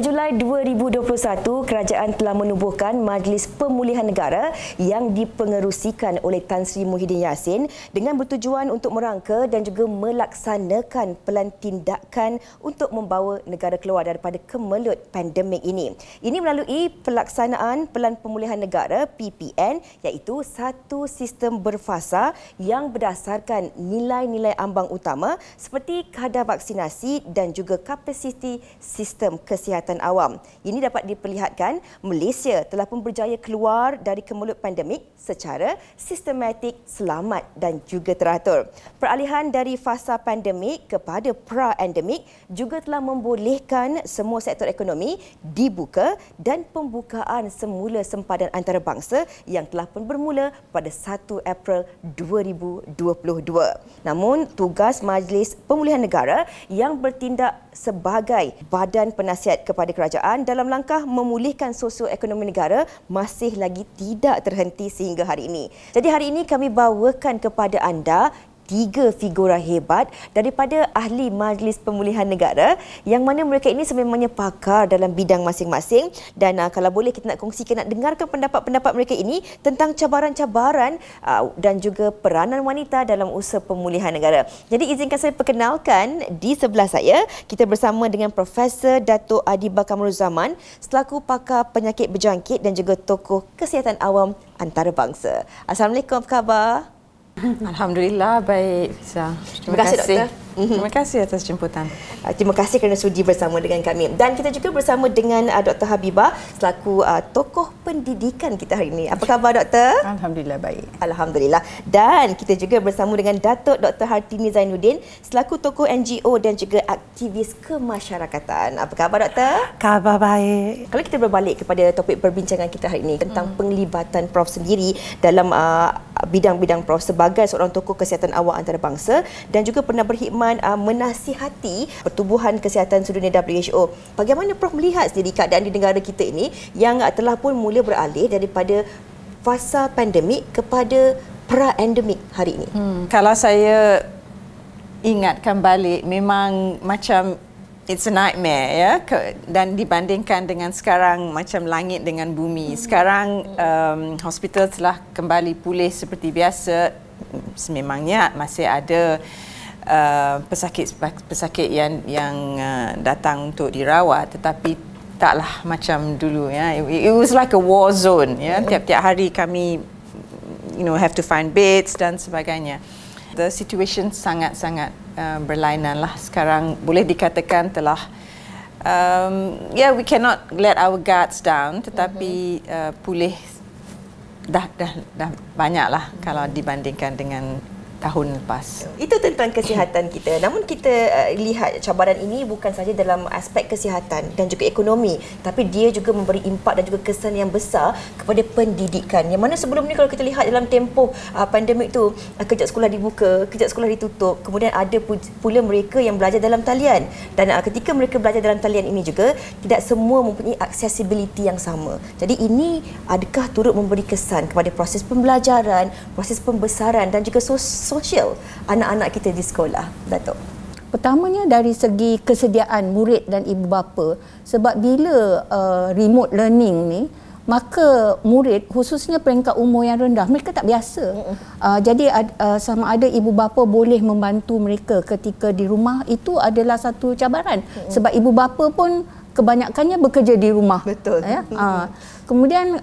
Pada Julai 2021, kerajaan telah menubuhkan Majlis Pemulihan Negara yang dipengerusikan oleh Tan Sri Muhyiddin Yassin dengan bertujuan untuk merangka dan juga melaksanakan pelan tindakan untuk membawa negara keluar daripada kemelut pandemik ini. Ini melalui pelaksanaan Pelan Pemulihan Negara PPN, iaitu satu sistem berfasa yang berdasarkan nilai-nilai ambang utama seperti kadar vaksinasi dan juga kapasiti sistem kesihatan awam. Ini dapat diperlihatkan Malaysia telah pun berjaya keluar dari kemelut pandemik secara sistematik, selamat dan juga teratur. Peralihan dari fasa pandemik kepada pra-endemik juga telah membolehkan semua sektor ekonomi dibuka dan pembukaan semula sempadan antarabangsa yang telah pun bermula pada 1 April 2022. Namun, tugas Majlis Pemulihan Negara yang bertindak sebagai badan penasihat kepada kerajaan dalam langkah memulihkan sosioekonomi negara masih lagi tidak terhenti sehingga hari ini. Jadi hari ini kami bawakan kepada anda 3 figura hebat daripada ahli Majlis Pemulihan Negara yang mana mereka ini sebenarnya pakar dalam bidang masing-masing dan kalau boleh kita nak kongsikan, nak dengarkan pendapat-pendapat mereka ini tentang cabaran-cabaran dan juga peranan wanita dalam usaha pemulihan negara. Jadi izinkan saya perkenalkan, di sebelah saya kita bersama dengan Profesor Dato' Adibah Kamruzaman selaku pakar penyakit berjangkit dan juga tokoh kesihatan awam antarabangsa. Assalamualaikum, apa khabar? Alhamdulillah, baik, Fiza. Terima kasih, Doktor. Terima kasih atas jemputan. Terima kasih kerana sudi bersama dengan kami. Dan kita juga bersama dengan Dr. Habibah selaku tokoh pendidikan kita hari ini. Apa khabar, Doktor? Alhamdulillah, baik. Alhamdulillah. Dan kita juga bersama dengan Datuk Dr. Hartini Zainuddin selaku tokoh NGO dan juga aktivis kemasyarakatan. Apa khabar, Doktor? Khabar baik. Kalau kita berbalik kepada topik perbincangan kita hari ini tentang penglibatan Prof sendiri dalam bidang-bidang Prof sebagai seorang tokoh kesihatan awam antarabangsa dan juga pernah berkhidmat menasihati Pertubuhan Kesihatan Sedunia WHO. Bagaimana Prof melihat sendiri keadaan di negara kita ini yang telah pun mula beralih daripada fasa pandemik kepada pra-endemik hari ini? Kalau saya ingatkan balik, memang macam it's a nightmare, ya. Dan dibandingkan dengan sekarang, macam langit dengan bumi. Sekarang hospital telah kembali pulih seperti biasa. Sememangnya masih ada pesakit yang datang untuk dirawat, tetapi taklah macam dulu, ya. It was like a war zone, ya. Tiap-tiap hari kami have to find beds dan sebagainya. The situation sangat-sangat berlainan lah sekarang. Boleh dikatakan telah we cannot let our guards down, tetapi pulih dah banyaklah kalau dibandingkan dengan tahun lepas. Itu tentang kesihatan kita. Namun kita lihat cabaran ini bukan saja dalam aspek kesihatan dan juga ekonomi, tapi dia juga memberi impak dan juga kesan yang besar kepada pendidikan. Yang mana sebelum ni kalau kita lihat dalam tempoh pandemik tu, kejap sekolah dibuka, kejap sekolah ditutup, kemudian ada pula mereka yang belajar dalam talian. Dan ketika mereka belajar dalam talian ini juga, tidak semua mempunyai accessibility yang sama. Jadi ini adakah turut memberi kesan kepada proses pembelajaran, proses pembesaran dan juga sosial anak-anak kita di sekolah, Datuk? Pertamanya dari segi kesediaan murid dan ibu bapa, sebab bila remote learning ni, maka murid khususnya peringkat umur yang rendah, mereka tak biasa. Jadi sama ada ibu bapa boleh membantu mereka ketika di rumah, itu adalah satu cabaran. Sebab ibu bapa pun kebanyakannya bekerja di rumah. Betul. Ya? Kemudian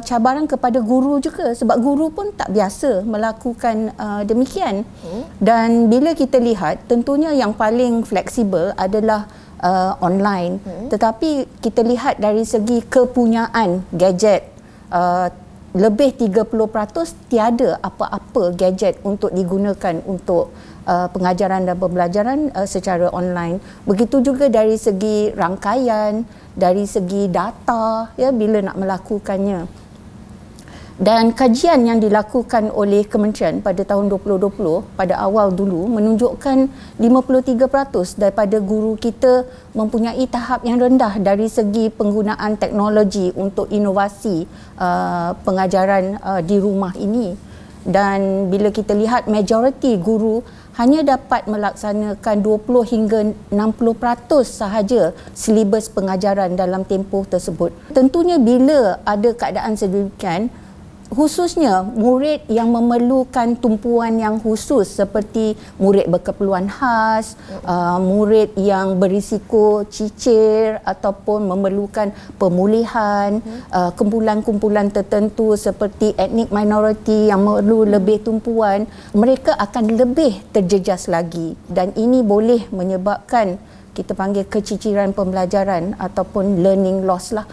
cabaran kepada guru juga, sebab guru pun tak biasa melakukan demikian. Dan bila kita lihat, tentunya yang paling fleksibel adalah online. Tetapi kita lihat dari segi kepunyaan gadget, lebih 30% tiada apa-apa gadget untuk digunakan untuk pengajaran dan pembelajaran secara online. Begitu juga dari segi rangkaian, dari segi data, ya, bila nak melakukannya. Dan kajian yang dilakukan oleh Kementerian pada tahun 2020 pada awal dulu menunjukkan 53% daripada guru kita mempunyai tahap yang rendah dari segi penggunaan teknologi untuk inovasi pengajaran di rumah ini. Dan bila kita lihat majoriti guru hanya dapat melaksanakan 20 hingga 60% sahaja silibus pengajaran dalam tempoh tersebut. Tentunya bila ada keadaan sedemikian, khususnya murid yang memerlukan tumpuan yang khusus seperti murid berkeperluan khas, murid yang berisiko cicir ataupun memerlukan pemulihan, kumpulan-kumpulan tertentu seperti etnik minoriti yang perlu lebih tumpuan, mereka akan lebih terjejas lagi dan ini boleh menyebabkan kita panggil keciciran pembelajaran ataupun learning loss lah.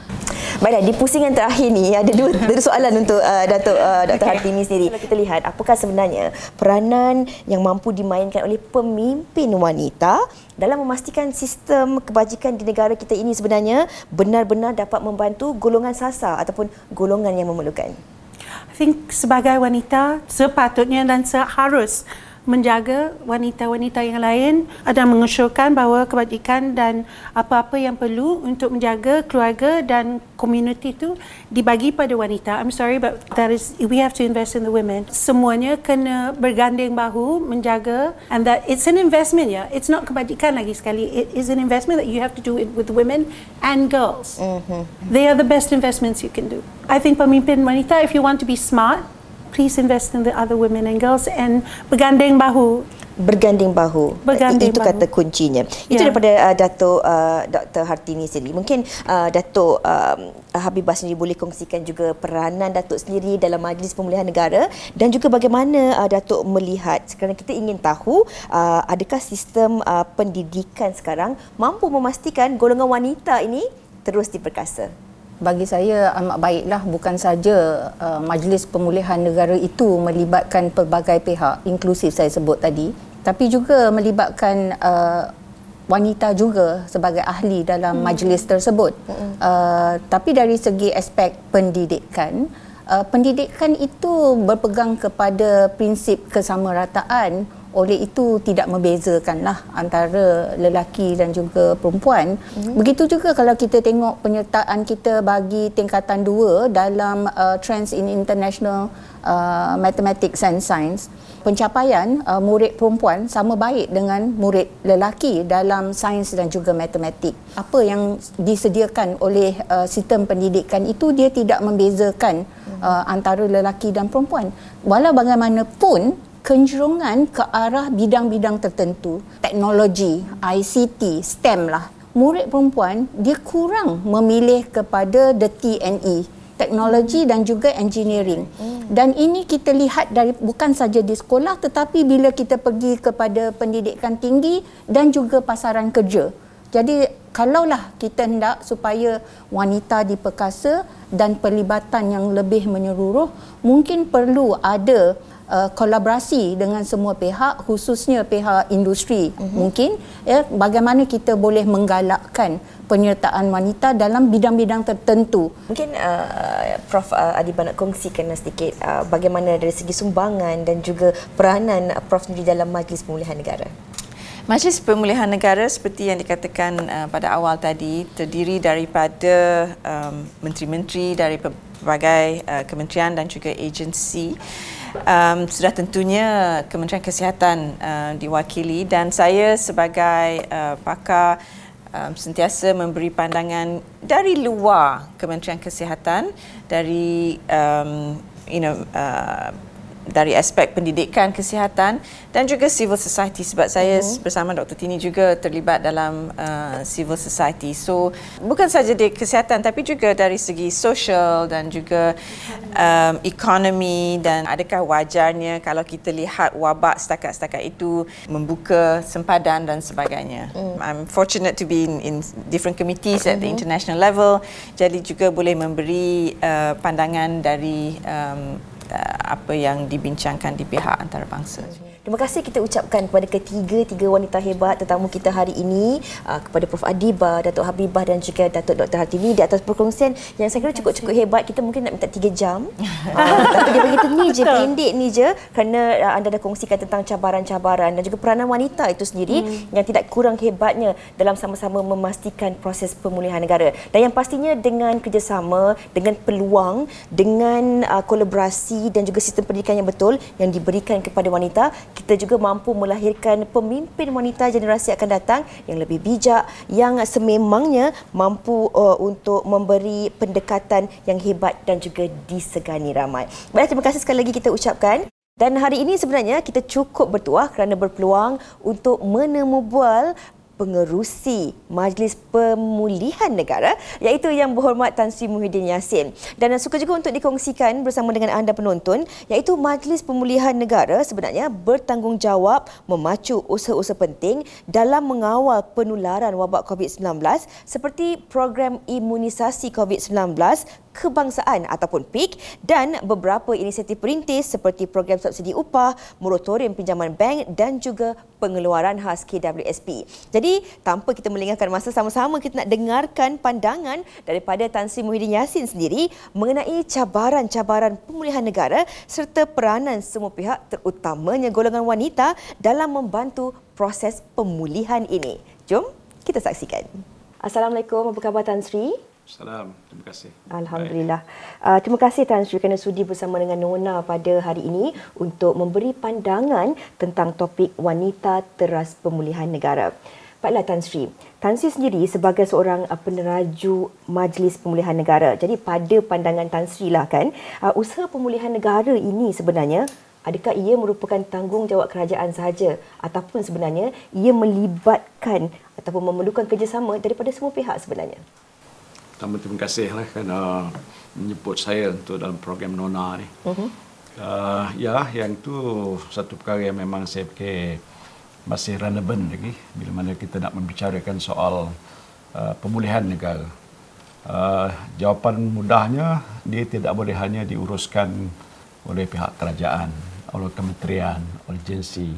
Baiklah, di pusingan terakhir ni ada dua soalan untuk Dr. Hartini sendiri. Kalau kita lihat, apakah sebenarnya peranan yang mampu dimainkan oleh pemimpin wanita dalam memastikan sistem kebajikan di negara kita ini sebenarnya benar-benar dapat membantu golongan sasar ataupun golongan yang memerlukan? I think sebagai wanita sepatutnya dan seharus menjaga wanita-wanita yang lain dan mengesyorkan bahawa kebajikan dan apa-apa yang perlu untuk menjaga keluarga dan komuniti itu dibagi pada wanita. I'm sorry, but we have to invest in the women. Semuanya kena berganding bahu menjaga, and that it's an investment, ya. It's not kebajikan lagi sekali. It is an investment that you have to do it with women and girls. They are the best investments you can do. I think pemimpin wanita, if you want to be smart, please invest in the other women and girls and berganding bahu. Berganding bahu. Berganding itu bahu. Kata kuncinya. Itu daripada Dato' Dr. Hartini sendiri. Mungkin Dato' Habibah sendiri boleh kongsikan juga peranan Dato' sendiri dalam Majlis Pemulihan Negara dan juga bagaimana Dato' melihat, kerana kita ingin tahu adakah sistem pendidikan sekarang mampu memastikan golongan wanita ini terus diperkasa. Bagi saya amat baiklah bukan saja Majlis Pemulihan Negara itu melibatkan pelbagai pihak, inklusif saya sebut tadi, tapi juga melibatkan wanita juga sebagai ahli dalam majlis tersebut. Tapi dari segi aspek pendidikan, pendidikan itu berpegang kepada prinsip kesamarataan. Oleh itu tidak membezakanlah antara lelaki dan juga perempuan. Begitu juga kalau kita tengok penyertaan kita bagi tingkatan 2 dalam Trends in International Mathematics and Science. Pencapaian murid perempuan sama baik dengan murid lelaki dalam sains dan juga matematik. Apa yang disediakan oleh sistem pendidikan itu dia tidak membezakan antara lelaki dan perempuan. Walau bagaimanapun kecenderungan ke arah bidang-bidang tertentu, teknologi, ICT, STEM lah. Murid perempuan dia kurang memilih kepada the T&E, teknologi dan juga engineering. Dan ini kita lihat dari bukan saja di sekolah tetapi bila kita pergi kepada pendidikan tinggi dan juga pasaran kerja. Jadi kalaulah kita hendak supaya wanita diperkasa dan pelibatan yang lebih menyeluruh, mungkin perlu ada kolaborasi dengan semua pihak, khususnya pihak industri. Mungkin bagaimana kita boleh menggalakkan penyertaan wanita dalam bidang-bidang tertentu. Mungkin Prof Adibah nak kongsikan sedikit bagaimana dari segi sumbangan dan juga peranan Prof sendiri dalam Majlis Pemulihan Negara. Majlis Pemulihan Negara seperti yang dikatakan pada awal tadi terdiri daripada menteri-menteri dari pelbagai kementerian dan juga agensi. Sudah tentunya Kementerian Kesihatan diwakili dan saya sebagai pakar sentiasa memberi pandangan dari luar Kementerian Kesihatan, dari dari aspek pendidikan kesihatan dan juga civil society, sebab saya bersama Dr. Tini juga terlibat dalam civil society. So bukan saja di kesihatan tapi juga dari segi sosial dan juga ekonomi, dan adakah wajarnya kalau kita lihat wabak setakat-setakat itu membuka sempadan dan sebagainya. I'm fortunate to be in different committees at the international level, jadi juga boleh memberi pandangan dari apa yang dibincangkan di pihak antarabangsa. Terima kasih kita ucapkan kepada tiga wanita hebat tetamu kita hari ini, kepada Prof Adibah, Dato' Habibah dan juga Dato' Dr. Hartini di atas perkongsian yang saya kira cukup hebat. Kita mungkin nak minta 3 jam. Tapi dia begitu ni je, pendek ni je, kerana anda dah kongsikan tentang cabaran-cabaran dan juga peranan wanita itu sendiri yang tidak kurang hebatnya dalam sama-sama memastikan proses pemulihan negara. Dan yang pastinya dengan kerjasama, dengan peluang, dengan kolaborasi dan juga sistem pendidikan yang betul yang diberikan kepada wanita, kita juga mampu melahirkan pemimpin wanita generasi akan datang yang lebih bijak, yang sememangnya mampu untuk memberi pendekatan yang hebat dan juga disegani ramai. Baik, terima kasih sekali lagi kita ucapkan. Dan hari ini sebenarnya kita cukup bertuah kerana berpeluang untuk menemu bual pengerusi Majlis Pemulihan Negara, iaitu Yang Berhormat Tan Sri Muhyiddin Yassin. Dan suka juga untuk dikongsikan bersama dengan anda penonton, iaitu Majlis Pemulihan Negara sebenarnya bertanggungjawab memacu usaha-usaha penting dalam mengawal penularan wabak COVID-19 seperti program imunisasi COVID-19 kebangsaan ataupun PIK dan beberapa inisiatif perintis seperti program subsidi upah, moratorium pinjaman bank dan juga pengeluaran khas KWSP. Jadi, tanpa kita melengahkan masa, sama-sama kita nak dengarkan pandangan daripada Tan Sri Muhyiddin Yassin sendiri mengenai cabaran-cabaran pemulihan negara serta peranan semua pihak terutamanya golongan wanita dalam membantu proses pemulihan ini. Jom kita saksikan. Assalamualaikum, apa khabar Tan Sri? Salam, terima kasih. Alhamdulillah. Terima kasih Tan Sri kerana sudi bersama dengan Nona pada hari ini untuk memberi pandangan tentang topik wanita teras pemulihan negara. Baiklah Tan Sri sendiri sebagai seorang peneraju Majlis Pemulihan Negara. Jadi pada pandangan Tan Sri lah kan, usaha pemulihan negara ini sebenarnya adakah ia merupakan tanggungjawab kerajaan sahaja ataupun sebenarnya ia melibatkan ataupun memerlukan kerjasama daripada semua pihak sebenarnya? Terima kasihlah kerana menyebut saya untuk dalam program Nona ni. Ya, yang tu satu perkara yang memang saya fikir masih relevan lagi bila mana kita nak membicarakan soal pemulihan negara. Jawapan mudahnya, dia tidak boleh hanya diuruskan oleh pihak kerajaan, oleh kementerian, oleh agensi.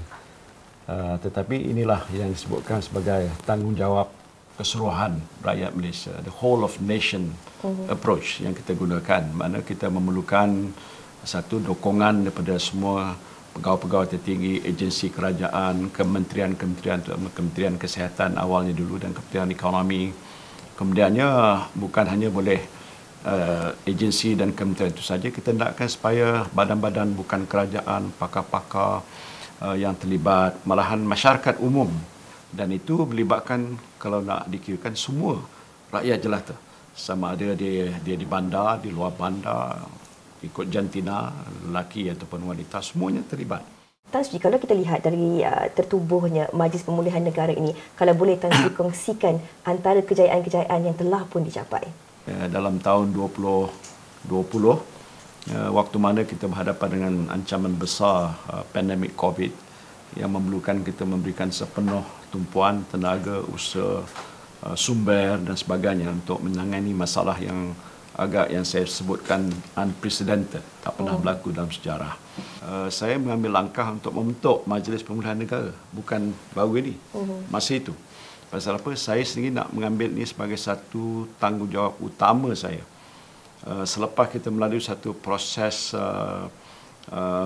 Tetapi inilah yang disebutkan sebagai tanggungjawab keseluruhan rakyat Malaysia, the whole of nation approach yang kita gunakan, mana kita memerlukan satu dokongan daripada semua pegawai-pegawai tertinggi, agensi kerajaan, kementerian-kementerian, Kementerian Kesihatan awalnya dulu dan Kementerian Ekonomi. Kemudiannya bukan hanya boleh agensi dan kementerian itu saja, kita hendakkan supaya badan-badan bukan kerajaan, pakar-pakar yang terlibat, malahan masyarakat umum. Dan itu melibatkan, kalau nak dikirakan, semua rakyat jelata. Sama ada dia di bandar, di luar bandar, ikut jantina, lelaki ataupun wanita, semuanya terlibat. Tan Sri, kalau kita lihat dari tertubuhnya Majlis Pemulihan Negara ini, kalau boleh Tan Sri kongsikan antara kejayaan-kejayaan yang telah pun dicapai. Dalam tahun 2020, waktu mana kita berhadapan dengan ancaman besar pandemik COVID yang memerlukan kita memberikan sepenuh tumpuan tenaga, usaha, sumber dan sebagainya untuk menangani masalah yang yang saya sebutkan unprecedented, tak pernah berlaku dalam sejarah. Saya mengambil langkah untuk membentuk Majlis Pemulihan Negara, bukan baru ini, masa itu. Pasal apa? Saya sendiri nak mengambil ini sebagai satu tanggungjawab utama saya. Selepas kita melalui satu proses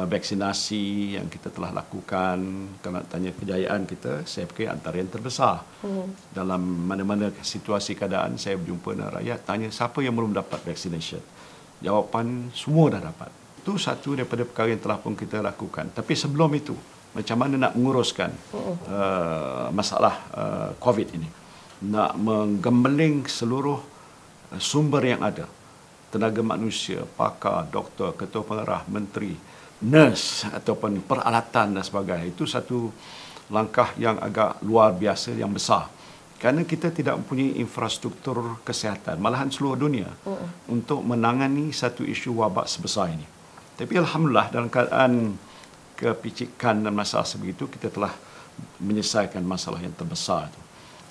vaksinasi yang kita telah lakukan, kalau nak tanya kejayaan kita, saya fikir antara yang terbesar. Dalam mana-mana situasi keadaan, saya berjumpa dengan rakyat, tanya siapa yang belum dapat vaccination. Jawapan, semua dah dapat. Itu satu daripada perkara yang telah pun kita lakukan. Tapi sebelum itu, macam mana nak menguruskan masalah COVID ini? Nak menggembeling seluruh sumber yang ada. Tenaga manusia, pakar, doktor, ketua pengarah, menteri, nurse ataupun peralatan dan sebagainya. Itu satu langkah yang agak luar biasa, yang besar. Kerana kita tidak mempunyai infrastruktur kesihatan, malahan seluruh dunia, untuk menangani satu isu wabak sebesar ini. Tapi Alhamdulillah, dalam keadaan kepicikan dan masalah sebegitu, kita telah menyelesaikan masalah yang terbesar itu.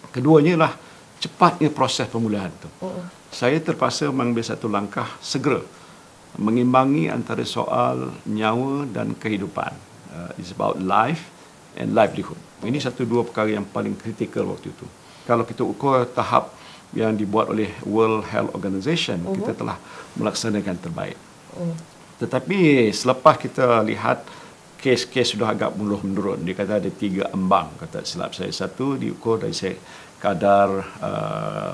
Keduanya adalah cepatnya proses pemulihan itu. Saya terpaksa mengambil satu langkah segera mengimbangi antara soal nyawa dan kehidupan. It's about life and livelihood. Ini dua perkara yang paling kritikal waktu itu. Kalau kita ukur tahap yang dibuat oleh World Health Organization, kita telah melaksanakan terbaik. Tetapi selepas kita lihat kes-kes sudah agak mula menurun. Dia kata ada 3 ambang, kata silap saya. Satu diukur dari kadar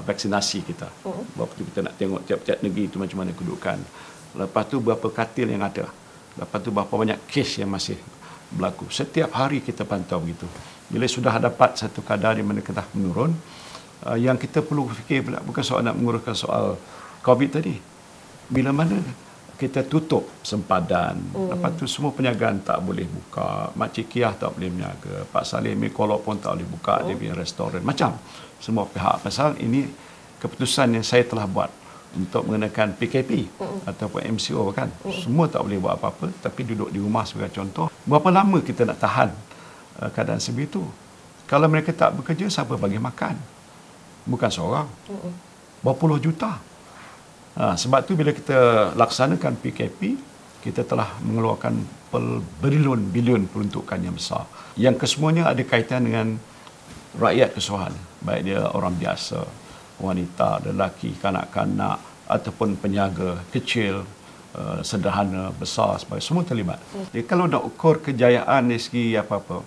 vaksinasi kita. Waktu kita nak tengok tiap-tiap negeri itu macam mana kedudukan. Lepas tu berapa katil yang ada. Lepas tu berapa banyak kes yang masih berlaku. Setiap hari kita pantau begitu. Bila sudah dapat satu kadar di mana kita menurun, yang kita perlu fikir pula bukan soal nak menguruskan soal COVID tadi. Bila mana kita tutup sempadan, lepas tu semua perniagaan tak boleh buka, Makcik Kiah tak boleh berniaga, Pak Saleh Mikolok pun tak boleh buka dia punya restoran, macam semua pihak. Pasal ini keputusan yang saya telah buat untuk mengenakan PKP ataupun MCO kan. Semua tak boleh buat apa-apa tapi duduk di rumah sebagai contoh. Berapa lama kita nak tahan keadaan sebegitu? Kalau mereka tak bekerja, siapa bagi makan? Bukan seorang. Berapa puluh juta. Sebab tu bila kita laksanakan PKP, kita telah mengeluarkan berbilion-bilion peruntukan yang besar. Yang kesemuanya ada kaitan dengan rakyat keseluruhan. Baik dia orang biasa, wanita, lelaki, kanak-kanak ataupun peniaga kecil, sederhana, besar, sebagainya. Semua terlibat. Jadi kalau nak ukur kejayaan dari segi apa-apa,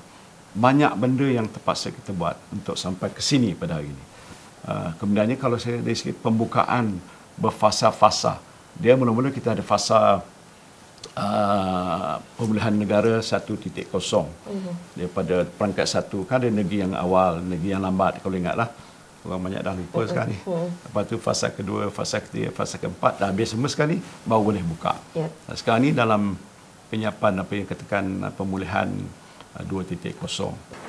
banyak benda yang terpaksa kita buat untuk sampai ke sini pada hari ini. Kemudiannya kalau saya dari segi pembukaan berfasa-fasa. Dia mula-mula kita ada fasa pemulihan negara 1.0 daripada perangkat 1. Kan ada negeri yang awal, negeri yang lambat, kalau ingatlah. Orang banyak dah lupa sekali. Lepas tu fasa kedua, fasa ketiga, fasa keempat dah habis semua sekali, baru boleh buka. Sekarang ni dalam penyiapan apa yang katakan pemulihan 2.0.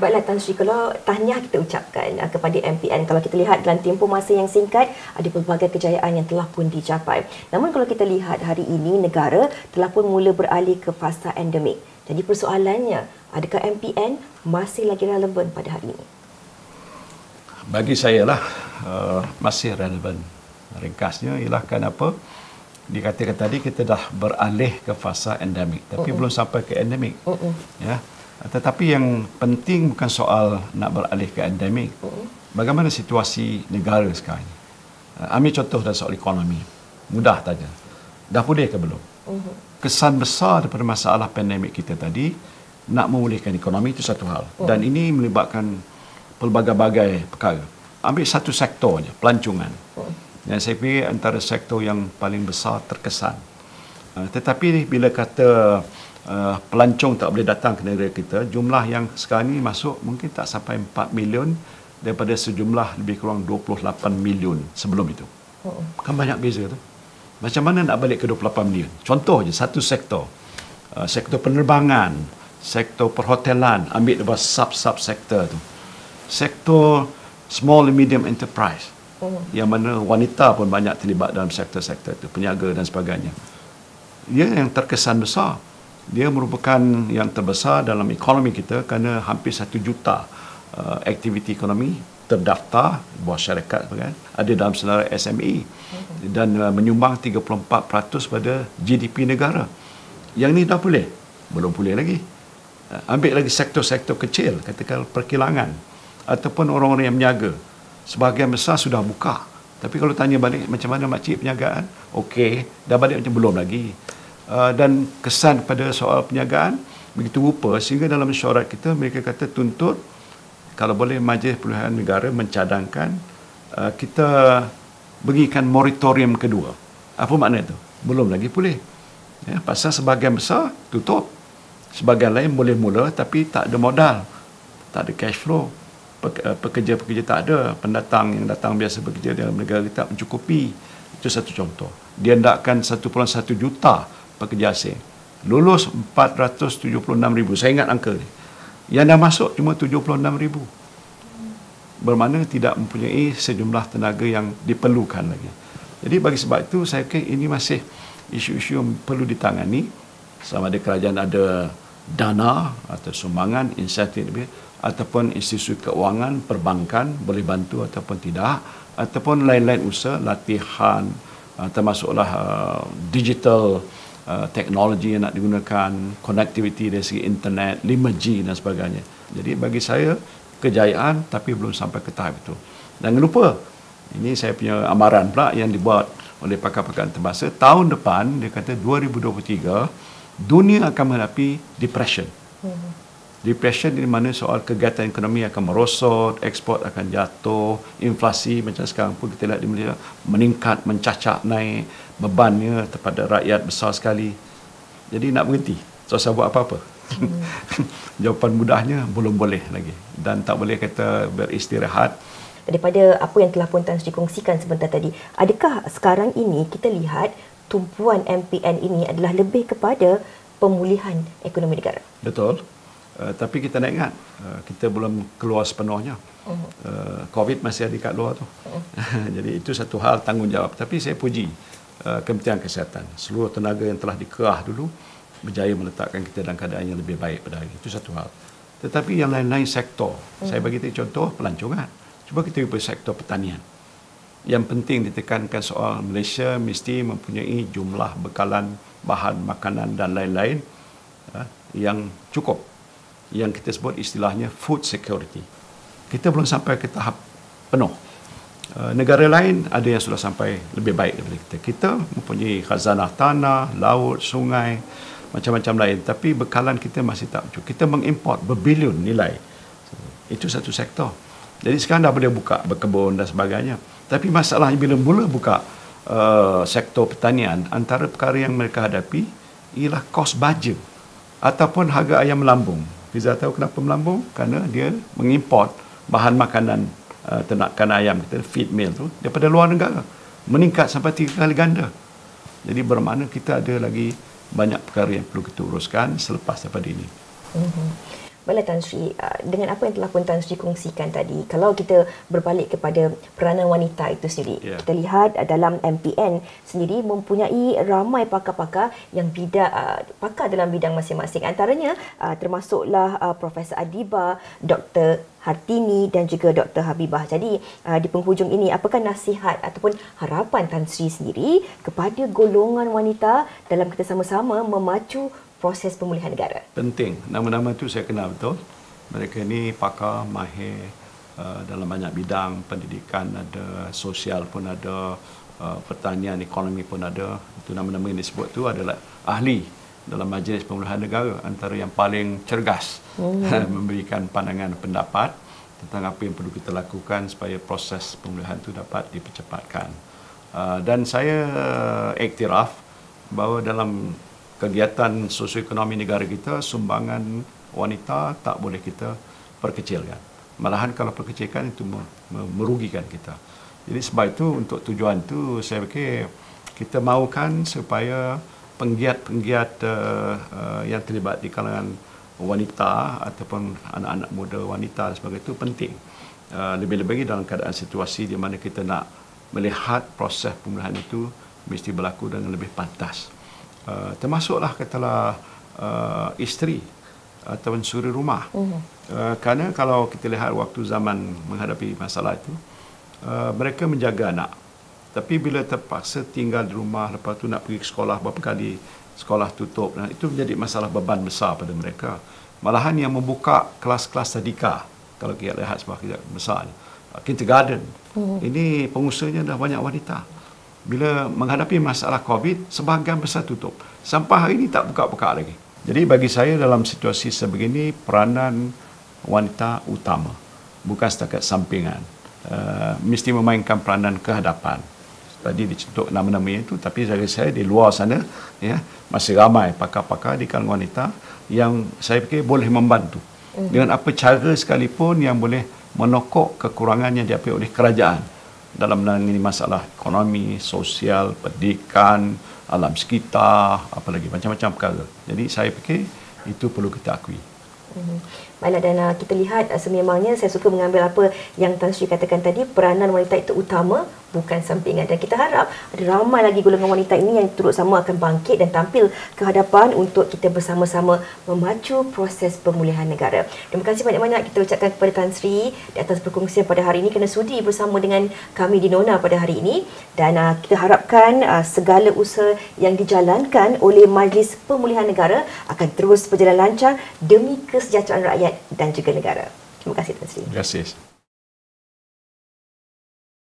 Baiklah Tan Sri, kalau tahniah kita ucapkan kepada MPN. Kalau kita lihat dalam tempoh masa yang singkat, ada pelbagai kejayaan yang telah pun dicapai. Namun kalau kita lihat hari ini, negara telah pun mula beralih ke fasa endemik. Jadi persoalannya, adakah MPN masih lagi relevan pada hari ini? Bagi saya lah, masih relevan. Ringkasnya ialah kenapa dikatakan tadi kita dah beralih ke fasa endemik. Tapi belum sampai ke endemik. Ya. Tetapi yang penting bukan soal nak beralih ke endemik. Bagaimana situasi negara sekarang ini? Ambil contoh dari soal ekonomi. Mudah saja. Dah pulih ke belum? Kesan besar daripada masalah pandemik kita tadi, nak memulihkan ekonomi itu satu hal. Dan ini melibatkan pelbagai-bagai perkara. Ambil satu sektor saja, pelancongan. Dan saya fikir antara sektor yang paling besar terkesan. Tetapi bila kata pelancong tak boleh datang ke negara kita, jumlah yang sekarang ini masuk mungkin tak sampai 4 million daripada sejumlah lebih kurang 28 million sebelum itu. Kan banyak beza tu. Macam mana nak balik ke 28 million? Contoh je, satu sektor. Sektor penerbangan, sektor perhotelan, ambil daripada sub-sub sektor tu. Sektor small and medium enterprise, yang mana wanita pun banyak terlibat dalam sektor-sektor itu, peniaga dan sebagainya. Ia yang terkesan besar. Dia merupakan yang terbesar dalam ekonomi kita kerana hampir 1 juta aktiviti ekonomi terdaftar buah syarikat ada dalam senarai SME dan menyumbang 34% pada GDP negara. Yang ni dah pulih? Belum pulih lagi. Ambil lagi sektor-sektor kecil, katakan perkilangan ataupun orang-orang yang berniaga. Sebahagian besar sudah buka. Tapi kalau tanya balik macam mana makcik perniagaan? Okey, dah balik macam belum lagi. Dan kesan pada soal perniagaan begitu rupa sehingga dalam mesyuarat kita mereka kata tuntut kalau boleh Majlis Pemulihan Negara mencadangkan kita berikan moratorium kedua. Apa makna itu? Belum lagi pulih. Ya, pasal sebahagian besar tutup. Sebahagian lain boleh mula tapi tak ada modal. Tak ada cash flow. Pekerja-pekerja tak ada. Pendatang yang datang biasa bekerja dalam negara kita tak mencukupi. Itu satu contoh. Dia hendakkan 1.1 juta pekerja asing. Lulus 476,000. Saya ingat angka ni. Yang dah masuk cuma 76,000. Bermakna tidak mempunyai sejumlah tenaga yang diperlukan lagi. Jadi bagi sebab itu saya fikir ini masih isu-isu yang perlu ditangani. Sama ada kerajaan ada dana atau sumbangan, insentif ataupun institusi keuangan, perbankan boleh bantu ataupun tidak, ataupun lain-lain usaha, latihan, termasuklah digital teknologi yang nak digunakan, connectivity dari segi internet, 5G dan sebagainya. Jadi bagi saya, kejayaan tapi belum sampai ke tahap itu. Dan jangan lupa, ini saya punya amaran pula yang dibuat oleh pakar-pakar antarabangsa. Tahun depan, dia kata 2023, dunia akan menghadapi depression. Depression di mana soal kegiatan ekonomi akan merosot, ekspor akan jatuh, inflasi macam sekarang pun kita lihat di Malaysia meningkat, mencacak naik, bebannya kepada rakyat besar sekali. Jadi nak berhenti, tak usah buat apa-apa. Jawapan mudahnya belum boleh lagi dan tak boleh kata beristirahat. Daripada apa yang telah Puan Tan Sri kongsikan sebentar tadi, adakah sekarang ini kita lihat tumpuan MPN ini adalah lebih kepada pemulihan ekonomi negara? Betul. Tapi kita nak ingat, kita belum keluar sepenuhnya. COVID masih ada kat luar tu. Jadi itu satu hal tanggungjawab. Tapi saya puji Kementerian Kesihatan, seluruh tenaga yang telah dikerah dulu berjaya meletakkan kita dalam keadaan yang lebih baik pada hari itu. Satu hal. Tetapi yang lain-lain sektor, saya bagi contoh pelancongan. Cuba kita pergi sektor pertanian. Yang penting ditekankan soal Malaysia mesti mempunyai jumlah bekalan bahan makanan dan lain-lain yang cukup. Yang kita sebut istilahnya food security. Kita belum sampai ke tahap penuh. Negara lain ada yang sudah sampai lebih baik daripada kita. Kita mempunyai khazanah tanah, laut, sungai, macam-macam lain. Tapi bekalan kita masih tak cukup. Kita mengimport berbilion nilai. Itu satu sektor. Jadi sekarang dah boleh buka berkebun dan sebagainya. Tapi masalahnya bila mula buka sektor pertanian, antara perkara yang mereka hadapi ialah kos baja ataupun harga ayam melambung. Fiza tahu kenapa melambung? Kerana dia mengimport bahan makanan ternakan ayam kita, feed mill tu, daripada luar negara. Meningkat sampai 3 kali ganda. Jadi bermakna kita ada lagi banyak perkara yang perlu kita uruskan selepas daripada ini. Baiklah Tan Sri, dengan apa yang telah Puan Tan Sri kongsikan tadi, kalau kita berbalik kepada peranan wanita itu sendiri, kita lihat dalam MPN sendiri mempunyai ramai pakar-pakar yang pakar dalam bidang masing-masing. Antaranya termasuklah Profesor Adiba, Dr. Hartini dan juga Dr. Habibah. Jadi di penghujung ini, apakah nasihat ataupun harapan Tan Sri sendiri kepada golongan wanita dalam kita sama-sama memacu proses pemulihan negara? Penting. Nama-nama itu saya kenal betul. Mereka ini pakar, mahir dalam banyak bidang. Pendidikan ada, sosial pun ada, pertanian, ekonomi pun ada. Itu nama-nama yang disebut itu adalah ahli dalam majlis pemulihan negara. Antara yang paling cergas memberikan pandangan pendapat tentang apa yang perlu kita lakukan supaya proses pemulihan itu dapat dipercepatkan. Dan saya iktiraf bahawa dalam kegiatan sosioekonomi negara kita, sumbangan wanita tak boleh kita perkecilkan. Malahan kalau perkecilkan itu merugikan kita. Jadi sebab itu untuk tujuan itu saya fikir kita mahukan supaya penggiat-penggiat yang terlibat di kalangan wanita ataupun anak-anak muda wanita dan sebagainya itu penting. Lebih-lebih dalam keadaan situasi di mana kita nak melihat proses pemulihan itu mesti berlaku dengan lebih pantas. Termasuklah katalah isteri ataupun suri rumah. Kerana kalau kita lihat waktu zaman menghadapi masalah itu, mereka menjaga anak. Tapi bila terpaksa tinggal di rumah, lepas tu nak pergi ke sekolah, berapa kali sekolah tutup, dan itu menjadi masalah beban besar pada mereka. Malahan yang membuka kelas-kelas tadika, kalau kita lihat sebuah kerja besar, kindergarten, ini pengusahanya dah banyak wanita. Bila menghadapi masalah COVID, sebahagian besar tutup. Sampai hari ini tak buka-buka lagi. Jadi bagi saya dalam situasi sebegini, peranan wanita utama. Bukan setakat sampingan. Mesti memainkan peranan kehadapan. Tadi dicetuk nama-nama itu, tapi bagi saya di luar sana, ya, masih ramai pakar-pakar di kalangan wanita yang saya fikir boleh membantu. Dengan apa cara sekalipun yang boleh menokok kekurangan yang diapi oleh kerajaan dalam menangani masalah ekonomi, sosial, pendidikan, alam sekitar, apalagi macam-macam perkara. Jadi saya fikir itu perlu kita akui. Baiklah, dan kita lihat sememangnya saya suka mengambil apa yang Tan Sri katakan tadi, peranan wanita itu utama, bukan sampingan. Dan kita harap ada ramai lagi golongan wanita ini yang turut sama akan bangkit dan tampil ke hadapan untuk kita bersama-sama memacu proses pemulihan negara. Terima kasih banyak-banyak kita ucapkan kepada Tan Sri di atas perkongsian pada hari ini kerana sudi bersama dengan kami di Nona pada hari ini. Dan kita harapkan segala usaha yang dijalankan oleh Majlis Pemulihan Negara akan terus berjalan lancar demi kesejahteraan rakyat dan juga negara. Terima kasih Tan Sri. Terima kasih.